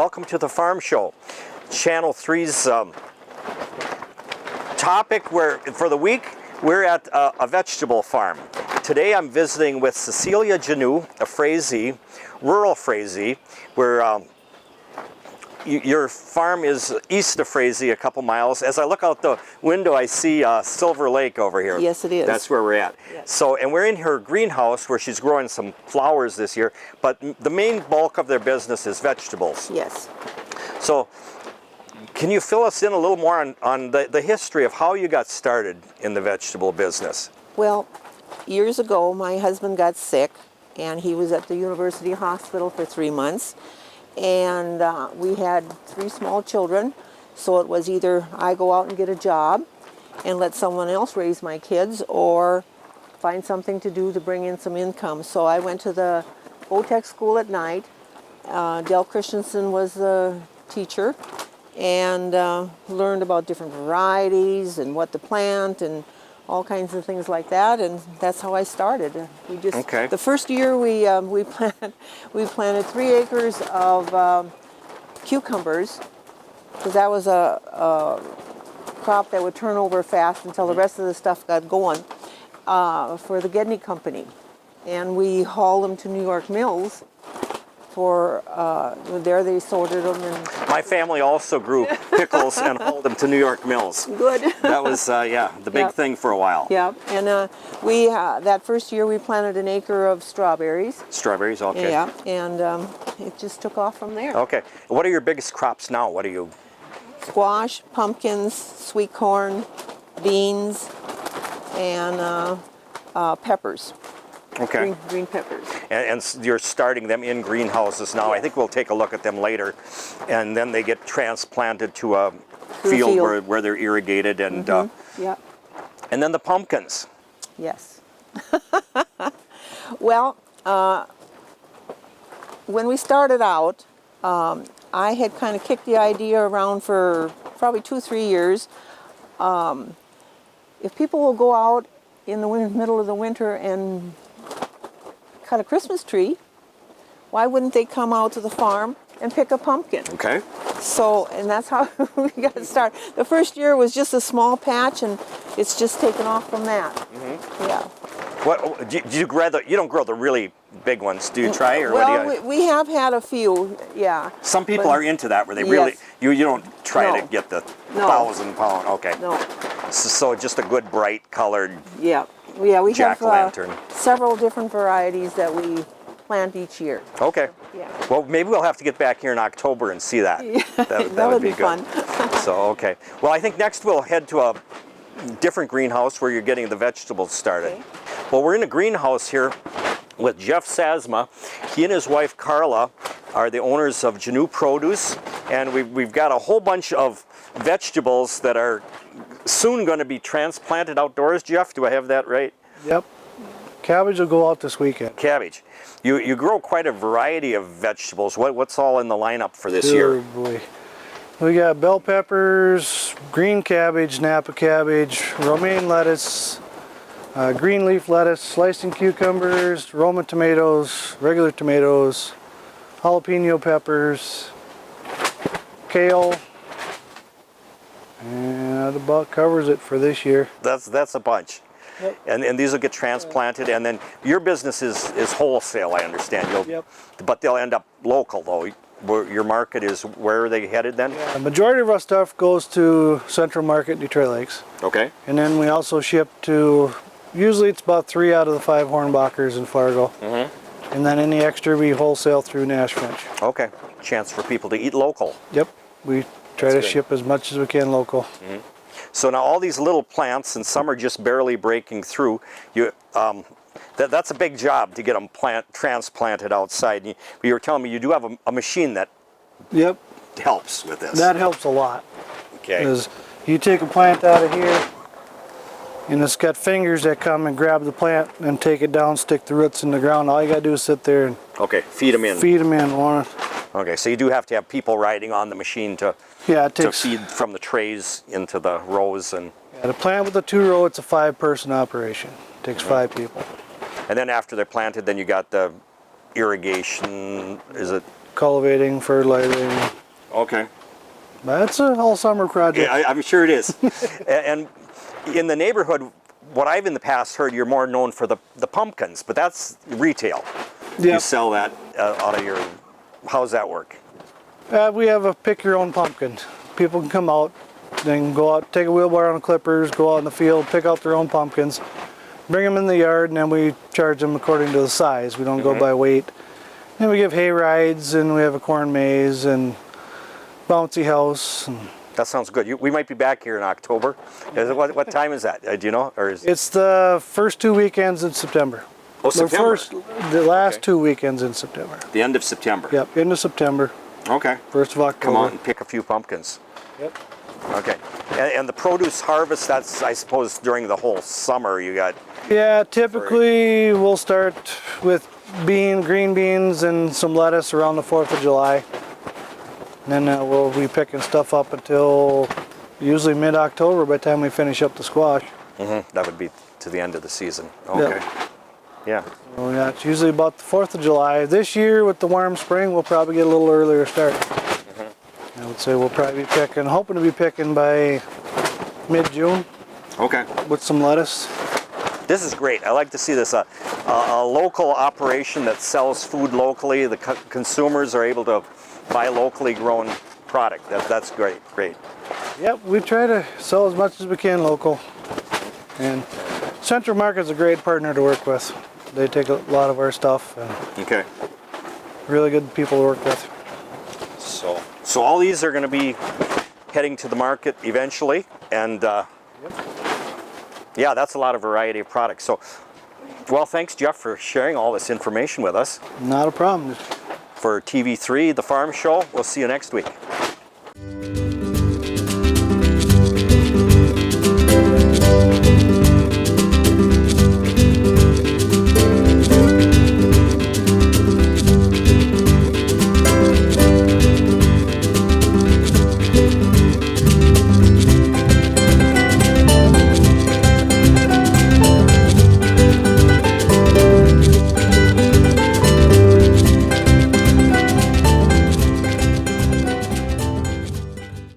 Welcome to the Farm Show, Channel 3's topic for the week. We're at a vegetable farm. Today I'm visiting with Cecilia Janeau of Frazee, rural Frazee, where your farm is east of Frazee, a couple miles. As I look out the window, I see Silver Lake over here. Yes, it is. That's where we're at. Yes. So, and we're in her greenhouse where she's growing some flowers this year, but the main bulk of their business is vegetables. Yes. So, can you fill us in a little more on the history of how you got started in the vegetable business? Well, years ago, my husband got sick, and he was at the University Hospital for 3 months. And we had 3 small children, so it was either I go out and get a job and let someone else raise my kids, or find something to do to bring in some income. So I went to the Votech school at night. Del Christensen was the teacher, and learned about different varieties and what to plant and all kinds of things like that, and that's how I started. We just Okay. The first year we planted 3 acres of cucumbers, because that was a crop that would turn over fast until the rest of the stuff got going, for the Gedney Company, and we hauled them to New York Mills. For there they sorted them and. My family also grew pickles and hauled them to New York Mills. Good. That was the big Yep. thing for a while. Yeah, and we that first year we planted an acre of strawberries. Strawberries, okay. Yeah, and it just took off from there. Okay. What are your biggest crops now? What are you? Squash, pumpkins, sweet corn, beans, and peppers. Okay. Green peppers. And you're starting them in greenhouses now. I think we'll take a look at them later. And then they get transplanted to a field where they're irrigated. And Yeah. and then the pumpkins. Yes. Well, when we started out, I had kind of kicked the idea around for probably 2-3 years. If people will go out in the middle of the winter and cut a Christmas tree, why wouldn't they come out to the farm and pick a pumpkin? Okay. So, and that's how we got started. The first year was just a small patch, and it's just taken off from that. Mm-hmm. Yeah. What do you grow? You don't grow the really big ones, do you try? Or Well, what do you? we have had a few, yeah. Some people but- are into that, where they really Yes. you don't try No. to get the No. 1,000-pound. Okay. No, So just a good bright colored. yeah. Yeah, we have Jack-o'-lantern. several different varieties that we plant each year. Okay. Yeah. Well, maybe we'll have to get back here in October and see that. That would be good. fun. So, okay. Well, I think next we'll head to a different greenhouse where you're getting the vegetables started. Okay. Well, we're in a greenhouse here with Jeff Sazma. He and his wife Carla are the owners of Janeau Produce, and we've got a whole bunch of vegetables that are soon going to be transplanted outdoors. Jeff, do I have that right? Yep. Cabbage will go out this weekend. Cabbage. You grow quite a variety of vegetables. What's all in the lineup for this year? Oh, boy. We got bell peppers, green cabbage, Napa cabbage, romaine lettuce, green leaf lettuce, slicing cucumbers, Roma tomatoes, regular tomatoes, jalapeno peppers, kale, and that about covers it for this year. That's a bunch. Yep. And these will get transplanted, and then your business is wholesale, I understand. Yep. But they'll end up local, though. Your market is, where are they headed then? The majority of our stuff goes to Central Market, Detroit Lakes. Okay. And then we also ship to, usually it's about 3 out of the 5 Hornbachers in Fargo. Mm-hmm. And then any extra we wholesale through Nash Finch. Okay. Chance for people to eat local. Yep. We try That's to good. ship as much as we can local. Mm-hmm. So now all these little plants, and some are just barely breaking through. That's a big job to get them transplanted outside. You were telling me you do have a machine that Yep. helps with this. That helps a lot. Okay. Because you take a plant out of here, and it's got fingers that come and grab the plant and take it down, stick the roots in the ground. All you got to do is sit there and Okay. Feed them in. feed them in. Okay. So you do have to have people riding on the machine to Yeah, it takes. feed from the trays into the rows, and The plant with the 2-row, it's a 5-person operation. It takes 5 people. then after they're planted, then you got the irrigation. Is it cultivating, fertilizing. Okay. But it's an all summer project. Yeah, I'm sure it is. And in the neighborhood, what I've in the past heard, you're more known for the pumpkins, but that's retail. You Yep. sell that out of your, how's that work? We have a pick your own pumpkin. People can come out, they can go out, take a wheelbarrow on clippers, go out in the field, pick out their own pumpkins, bring them in the yard, and then we charge them according to the size. We don't go by weight. Then we give hay rides, and we have a corn maze and bouncy house. And That sounds good. We might be back here in October. What time is that? Do you know? Or is it's the first 2 weekends in September. Oh, September. The last Okay. 2 weekends in September. the end of September? Yep, end of September, Okay. 1st of October. Come out and pick a few pumpkins. Yep. Okay. And the produce harvest, that's, I suppose, during the whole summer you got. Yeah, typically we'll start with green beans and some lettuce around the 4th of July. And then we'll be picking stuff up until usually mid-October by the time we finish up the squash. That would be to the end of the season. Okay. Yeah. So yeah, it's usually about the 4th of July. This year with the warm spring, we'll probably get a little earlier start. I would say we'll probably be picking, hoping to be picking by mid-June Okay. with some lettuce. This is great. I like to see this. A local operation that sells food locally. The consumers are able to buy locally grown product. That's great. Great. Yep, we try to sell as much as we can local. And Central Market's a great partner to work with. They take a lot of our stuff and Okay. really good people to work with. So all these are going to be heading to the market eventually, and yeah, that's a lot of variety of products. So, well, thanks, Jeff, for sharing all this information with us. Not a problem. For TV3, The Farm Show, we'll see you next week.